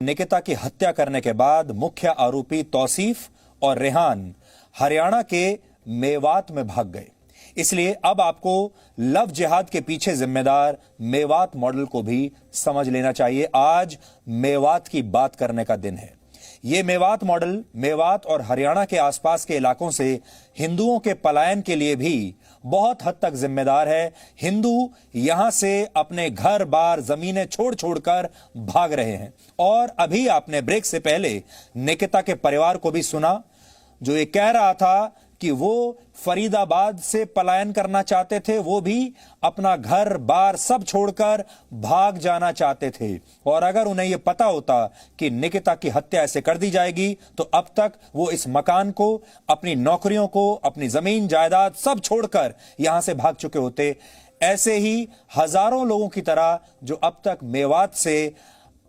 निकिता की हत्या करने के बाद मुख्य आरोपी तौसीफ और रेहान हरियाणा के मेवात में भाग गए। इसलिए अब आपको लव जिहाद के पीछे जिम्मेदार मेवात मॉडल को भी समझ लेना चाहिए। आज मेवात की बात करने का दिन है। यह मेवात मॉडल मेवात और हरियाणा के आसपास के इलाकों से हिंदुओं के पलायन के लिए भी बहुत हद तक जिम्मेदार है। हिंदू यहां से अपने घर बार जमीनें छोड़ छोड़कर भाग रहे हैं। और अभी आपने ब्रेक से पहले निकिता के परिवार को भी सुना, जो ये कह रहा था कि वो फरीदाबाद से पलायन करना चाहते थे, वो भी अपना घर बार सब छोड़कर भाग जाना चाहते थे। और अगर उन्हें यह पता होता कि निकिता की हत्या ऐसे कर दी जाएगी तो अब तक वो इस मकान को, अपनी नौकरियों को, अपनी जमीन जायदाद सब छोड़कर यहां से भाग चुके होते। ऐसे ही हजारों लोगों की तरह जो अब तक मेवात से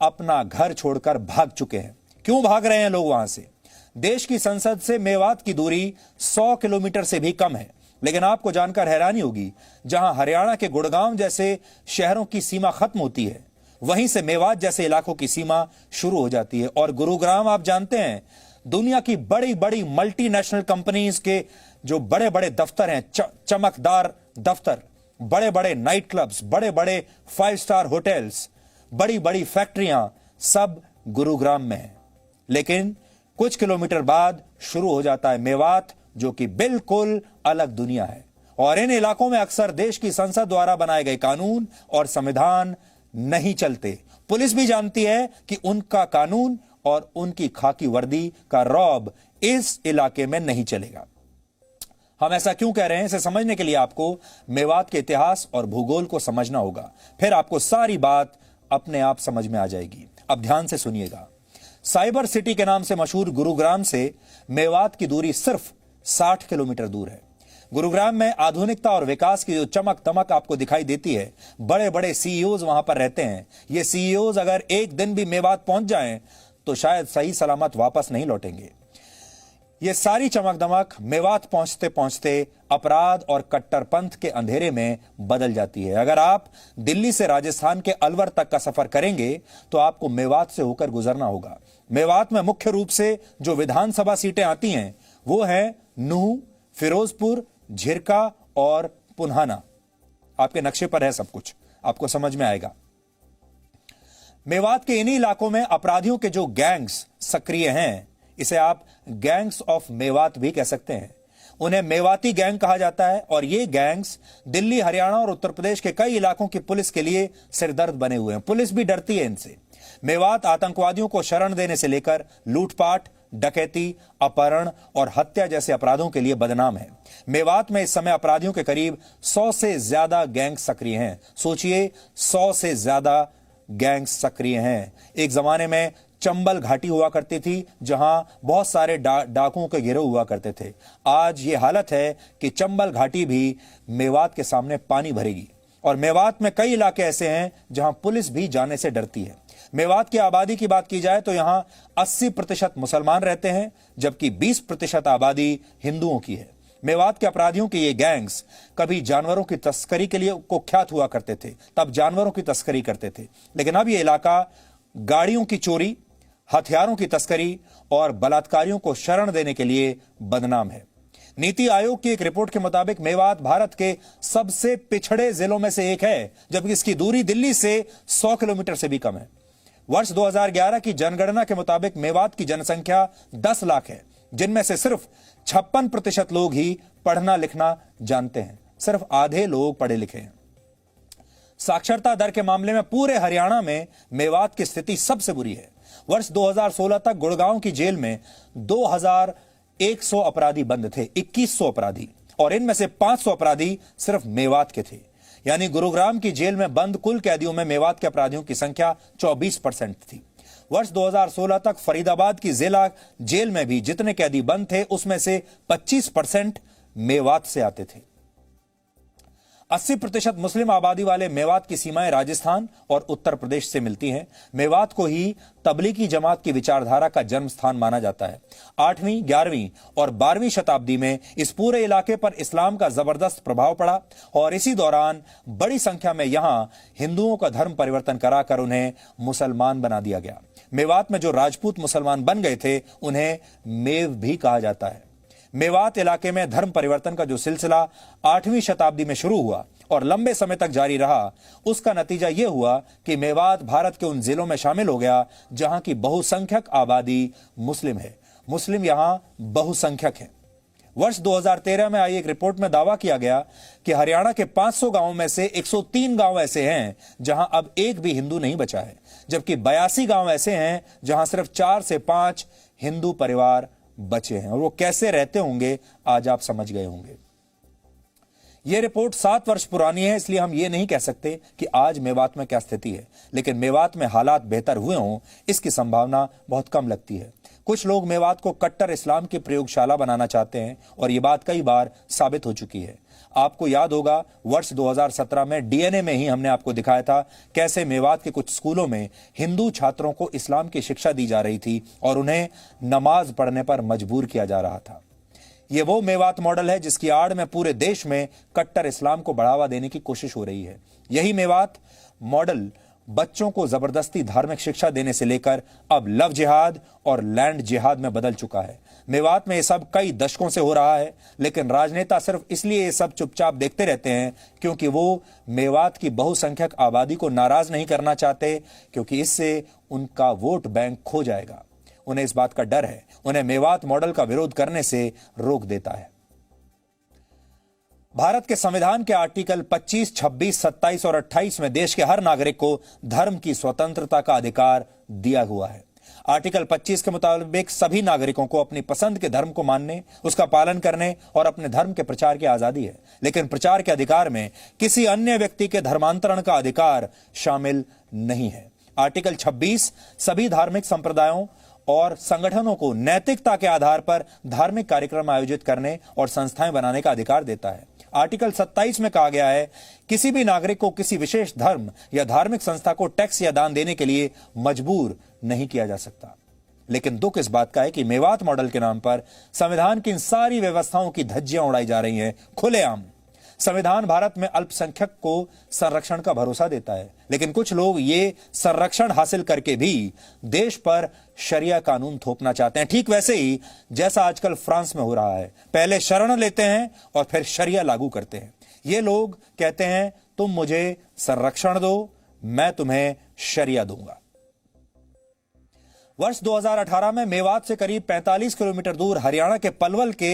अपना घर छोड़कर भाग चुके हैं। क्यों भाग रहे हैं लोग वहां से? देश की संसद से मेवात की दूरी 100 किलोमीटर से भी कम है। लेकिन आपको जानकर हैरानी होगी, जहां हरियाणा के गुड़गांव जैसे शहरों की सीमा खत्म होती है, वहीं से मेवात जैसे इलाकों की सीमा शुरू हो जाती है। और गुरुग्राम आप जानते हैं, दुनिया की बड़ी बड़ी मल्टीनेशनल कंपनीज के जो बड़े बड़े दफ्तर हैं, चमकदार दफ्तर, बड़े बड़े नाइट क्लब्स, बड़े बड़े 5 स्टार होटल्स, बड़ी बड़ी फैक्ट्रियां, सब गुरुग्राम में है। लेकिन कुछ किलोमीटर बाद शुरू हो जाता है मेवात, जो कि बिल्कुल अलग दुनिया है। और इन इलाकों में अक्सर देश की संसद द्वारा बनाए गए कानून और संविधान नहीं चलते। पुलिस भी जानती है कि उनका कानून और उनकी खाकी वर्दी का रौब इस इलाके में नहीं चलेगा। हम ऐसा क्यों कह रहे हैं, इसे समझने के लिए आपको मेवात के इतिहास और भूगोल को समझना होगा। फिर आपको सारी बात अपने आप समझ में आ जाएगी। अब ध्यान से सुनिएगा। साइबर सिटी के नाम से मशहूर गुरुग्राम से मेवात की दूरी सिर्फ 60 किलोमीटर दूर है। गुरुग्राम में आधुनिकता और विकास की जो चमक दमक आपको दिखाई देती है, बड़े बड़े सीईओज वहां पर रहते हैं। ये सीईओज अगर एक दिन भी मेवात पहुंच जाएं तो शायद सही सलामत वापस नहीं लौटेंगे। ये सारी चमक दमक मेवात पहुंचते पहुंचते अपराध और कट्टरपंथ के अंधेरे में बदल जाती है। अगर आप दिल्ली से राजस्थान के अलवर तक का सफर करेंगे तो आपको मेवात से होकर गुजरना होगा। मेवात में मुख्य रूप से जो विधानसभा सीटें आती हैं वो हैं नूह, फिरोजपुर, झिरका और पुन्हाना। आपके नक्शे पर है सब कुछ, आपको समझ में आएगा। मेवात के इन्हीं इलाकों में अपराधियों के जो गैंग्स सक्रिय हैं, इसे आप गैंग्स ऑफ मेवात भी कह सकते हैं। उन्हें मेवाती गैंग कहा जाता है। और ये गैंग्स दिल्ली, हरियाणा और उत्तर प्रदेश के कई इलाकों की पुलिस के लिए सिरदर्द बने हुए हैं। पुलिस भी डरती है इनसे। मेवात आतंकवादियों को शरण देने से लेकर लूटपाट, डकैती, अपहरण और हत्या जैसे अपराधों के लिए बदनाम है। मेवात में इस समय अपराधियों के करीब 100 से ज्यादा गैंग सक्रिय हैं। सोचिए, 100 से ज्यादा गैंग सक्रिय हैं। एक जमाने में चंबल घाटी हुआ करती थी, जहां बहुत सारे डाकुओं के गिरोह हुआ करते थे। आज ये हालत है कि चंबल घाटी भी मेवात के सामने पानी भरेगी। और मेवात में कई इलाके ऐसे हैं जहां पुलिस भी जाने से डरती है। मेवात की आबादी की बात की जाए तो यहां 80% मुसलमान रहते हैं, जबकि 20% आबादी हिंदुओं की है। मेवात के अपराधियों के ये गैंग्स कभी जानवरों की तस्करी के लिए कुख्यात हुआ करते थे, तब जानवरों की तस्करी करते थे। लेकिन अब ये इलाका गाड़ियों की चोरी, हथियारों की तस्करी और बलात्कारियों को शरण देने के लिए बदनाम है। नीति आयोग की एक रिपोर्ट के मुताबिक मेवात भारत के सबसे पिछड़े जिलों में से एक है, जबकि इसकी दूरी दिल्ली से 100 किलोमीटर से भी कम है। वर्ष 2011 की जनगणना के मुताबिक मेवात की जनसंख्या 10 लाख है, जिनमें से सिर्फ 56% लोग ही पढ़ना लिखना जानते हैं। सिर्फ आधे लोग पढ़े लिखे हैं। साक्षरता दर के मामले में पूरे हरियाणा में मेवात की स्थिति सबसे बुरी है। वर्ष 2016 तक गुड़गांव की जेल में 2100 अपराधी बंद थे, 2100 अपराधी, और इनमें से 500 अपराधी सिर्फ मेवात के थे। यानी गुरुग्राम की जेल में बंद कुल कैदियों में मेवात के अपराधियों की संख्या 24% थी। वर्ष 2016 तक फरीदाबाद की जिला जेल में भी जितने कैदी बंद थे, उसमें से 25% मेवात से आते थे। 80% मुस्लिम आबादी वाले मेवात की सीमाएं राजस्थान और उत्तर प्रदेश से मिलती हैं। मेवात को ही तबलीगी जमात की विचारधारा का जन्म स्थान माना जाता है। 8वीं, 11वीं और 12वीं शताब्दी में इस पूरे इलाके पर इस्लाम का जबरदस्त प्रभाव पड़ा और इसी दौरान बड़ी संख्या में यहां हिंदुओं का धर्म परिवर्तन कराकर उन्हें मुसलमान बना दिया गया। मेवात में जो राजपूत मुसलमान बन गए थे उन्हें मेव भी कहा जाता है। मेवात इलाके में धर्म परिवर्तन का जो सिलसिला 8वीं शताब्दी में शुरू हुआ और लंबे समय तक जारी रहा, उसका नतीजा यह हुआ कि मेवात भारत के उन जिलों में शामिल हो गया जहां की बहुसंख्यक आबादी मुस्लिम है। मुस्लिम यहां बहुसंख्यक है। वर्ष 2013 में आई एक रिपोर्ट में दावा किया गया कि हरियाणा के 500 गांवों में से 103 गांव ऐसे हैं जहां अब एक भी हिंदू नहीं बचा है, जबकि 82 गांव ऐसे हैं जहां सिर्फ 4 से 5 हिंदू परिवार बचे हैं। और वो कैसे रहते होंगे आज आप समझ गए होंगे। यह रिपोर्ट 7 वर्ष पुरानी है, इसलिए हम ये नहीं कह सकते कि आज मेवात में क्या स्थिति है, लेकिन मेवात में हालात बेहतर हुए हों इसकी संभावना बहुत कम लगती है। कुछ लोग मेवात को कट्टर इस्लाम की प्रयोगशाला बनाना चाहते हैं और यह बात कई बार साबित हो चुकी है। आपको याद होगा वर्ष 2017 में डीएनए में ही हमने आपको दिखाया था कैसे मेवात के कुछ स्कूलों में हिंदू छात्रों को इस्लाम की शिक्षा दी जा रही थी और उन्हें नमाज पढ़ने पर मजबूर किया जा रहा था। यह वो मेवात मॉडल है जिसकी आड़ में पूरे देश में कट्टर इस्लाम को बढ़ावा देने की कोशिश हो रही है। यही मेवात मॉडल बच्चों को जबरदस्ती धार्मिक शिक्षा देने से लेकर अब लव जिहाद और लैंड जिहाद में बदल चुका है। मेवात में यह सब कई दशकों से हो रहा है, लेकिन राजनेता सिर्फ इसलिए ये सब चुपचाप देखते रहते हैं क्योंकि वो मेवात की बहुसंख्यक आबादी को नाराज नहीं करना चाहते, क्योंकि इससे उनका वोट बैंक खो जाएगा। उन्हें इस बात का डर है, उन्हें मेवात मॉडल का विरोध करने से रोक देता है। भारत के संविधान के आर्टिकल 25, 26, 27 और 28 में देश के हर नागरिक को धर्म की स्वतंत्रता का अधिकार दिया हुआ है। आर्टिकल 25 के मुताबिक सभी नागरिकों को अपनी पसंद के धर्म को मानने, उसका पालन करने और अपने धर्म के प्रचार की आजादी है, लेकिन प्रचार के अधिकार में किसी अन्य व्यक्ति के धर्मांतरण का अधिकार शामिल नहीं है। आर्टिकल 26 सभी धार्मिक संप्रदायों और संगठनों को नैतिकता के आधार पर धार्मिक कार्यक्रम आयोजित करने और संस्थाएं बनाने का अधिकार देता है। आर्टिकल 27 में कहा गया है किसी भी नागरिक को किसी विशेष धर्म या धार्मिक संस्था को टैक्स या दान देने के लिए मजबूर नहीं किया जा सकता। लेकिन दुख इस बात का है कि मेवात मॉडल के नाम पर संविधान की इन सारी व्यवस्थाओं की धज्जियां उड़ाई जा रही हैं खुलेआम। संविधान भारत में अल्पसंख्यक को संरक्षण का भरोसा देता है, लेकिन कुछ लोग ये संरक्षण हासिल करके भी देश पर शरिया कानून थोपना चाहते हैं, ठीक वैसे ही जैसा आजकल फ्रांस में हो रहा है। पहले शरण लेते हैं और फिर शरिया लागू करते हैं। ये लोग कहते हैं तुम मुझे संरक्षण दो, मैं तुम्हें शरिया दूंगा। वर्ष 2018 में मेवात से करीब 45 किलोमीटर दूर हरियाणा के पलवल के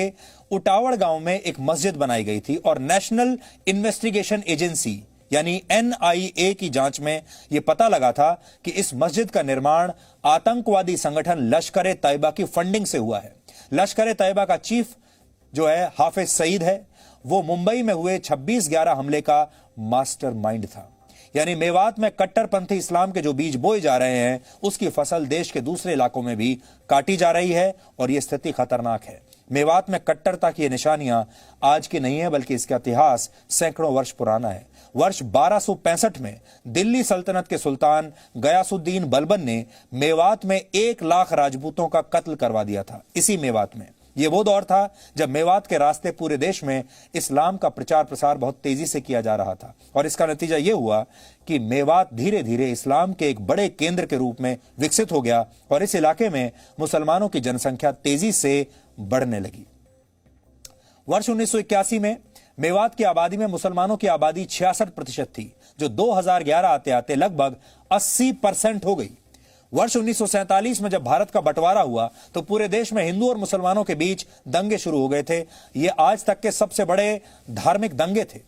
उटावड़ गांव में एक मस्जिद बनाई गई थी और नेशनल इन्वेस्टिगेशन एजेंसी यानी NIA की जांच में यह पता लगा था कि इस मस्जिद का निर्माण आतंकवादी संगठन लश्कर ए तैयबा की फंडिंग से हुआ है। लश्कर ए तैयबा का चीफ जो है हाफिज सईद है, वो मुंबई में हुए 26/11 हमले का मास्टरमाइंड था। यानी मेवात में कट्टरपंथी इस्लाम के जो बीज बोए जा रहे हैं उसकी फसल देश के दूसरे इलाकों में भी काटी जा रही है और यह स्थिति खतरनाक है। मेवात में कट्टरता की निशानियां आज की नहीं है, बल्कि इसका इतिहास सैकड़ों वर्ष पुराना है। वर्ष 1265 में दिल्ली सल्तनत के सुल्तान गयासुद्दीन बलबन ने मेवात में 1 लाख राजपूतों का कत्ल करवा दिया था। इसी मेवात में यह वो दौर था जब मेवात के रास्ते पूरे देश में इस्लाम का प्रचार प्रसार बहुत तेजी से किया जा रहा था और इसका नतीजा यह हुआ कि मेवात धीरे धीरे इस्लाम के एक बड़े केंद्र के रूप में विकसित हो गया और इस इलाके में मुसलमानों की जनसंख्या तेजी से बढ़ने लगी। वर्ष 1981 में मेवात की आबादी में मुसलमानों की आबादी 66% थी, जो 2011 आते आते लगभग 80% हो गई। वर्ष 1947 में जब भारत का बंटवारा हुआ तो पूरे देश में हिंदू और मुसलमानों के बीच दंगे शुरू हो गए थे। ये आज तक के सबसे बड़े धार्मिक दंगे थे,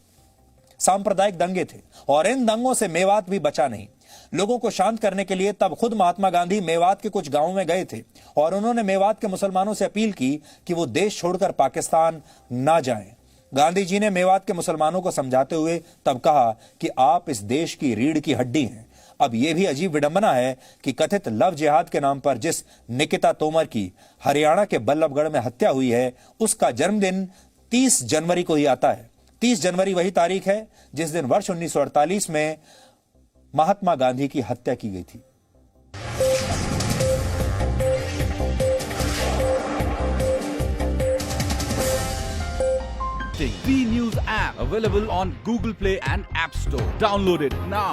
सांप्रदायिक दंगे थे और इन दंगों से मेवात भी बचा नहीं। लोगों को शांत करने के लिए तब खुद महात्मा गांधी मेवात के कुछ गांवों में गए थे और उन्होंने मेवात के मुसलमानों से अपील की कि वो देश छोड़कर पाकिस्तान ना जाएं। गांधी जी ने मेवात के मुसलमानों को समझाते हुए तब कहा कि आप इस देश की रीढ़ की हड्डी हैं। अब यह भी अजीब विडंबना है कि कथित लव जिहाद के नाम पर जिस निकिता तोमर की हरियाणा के बल्लभगढ़ में हत्या हुई है उसका जन्मदिन 30 जनवरी को ही आता है। 30 जनवरी वही तारीख है जिस दिन वर्ष 1948 में महात्मा गांधी की हत्या की गई थी। V News app available on Google Play and App Store. Download it now.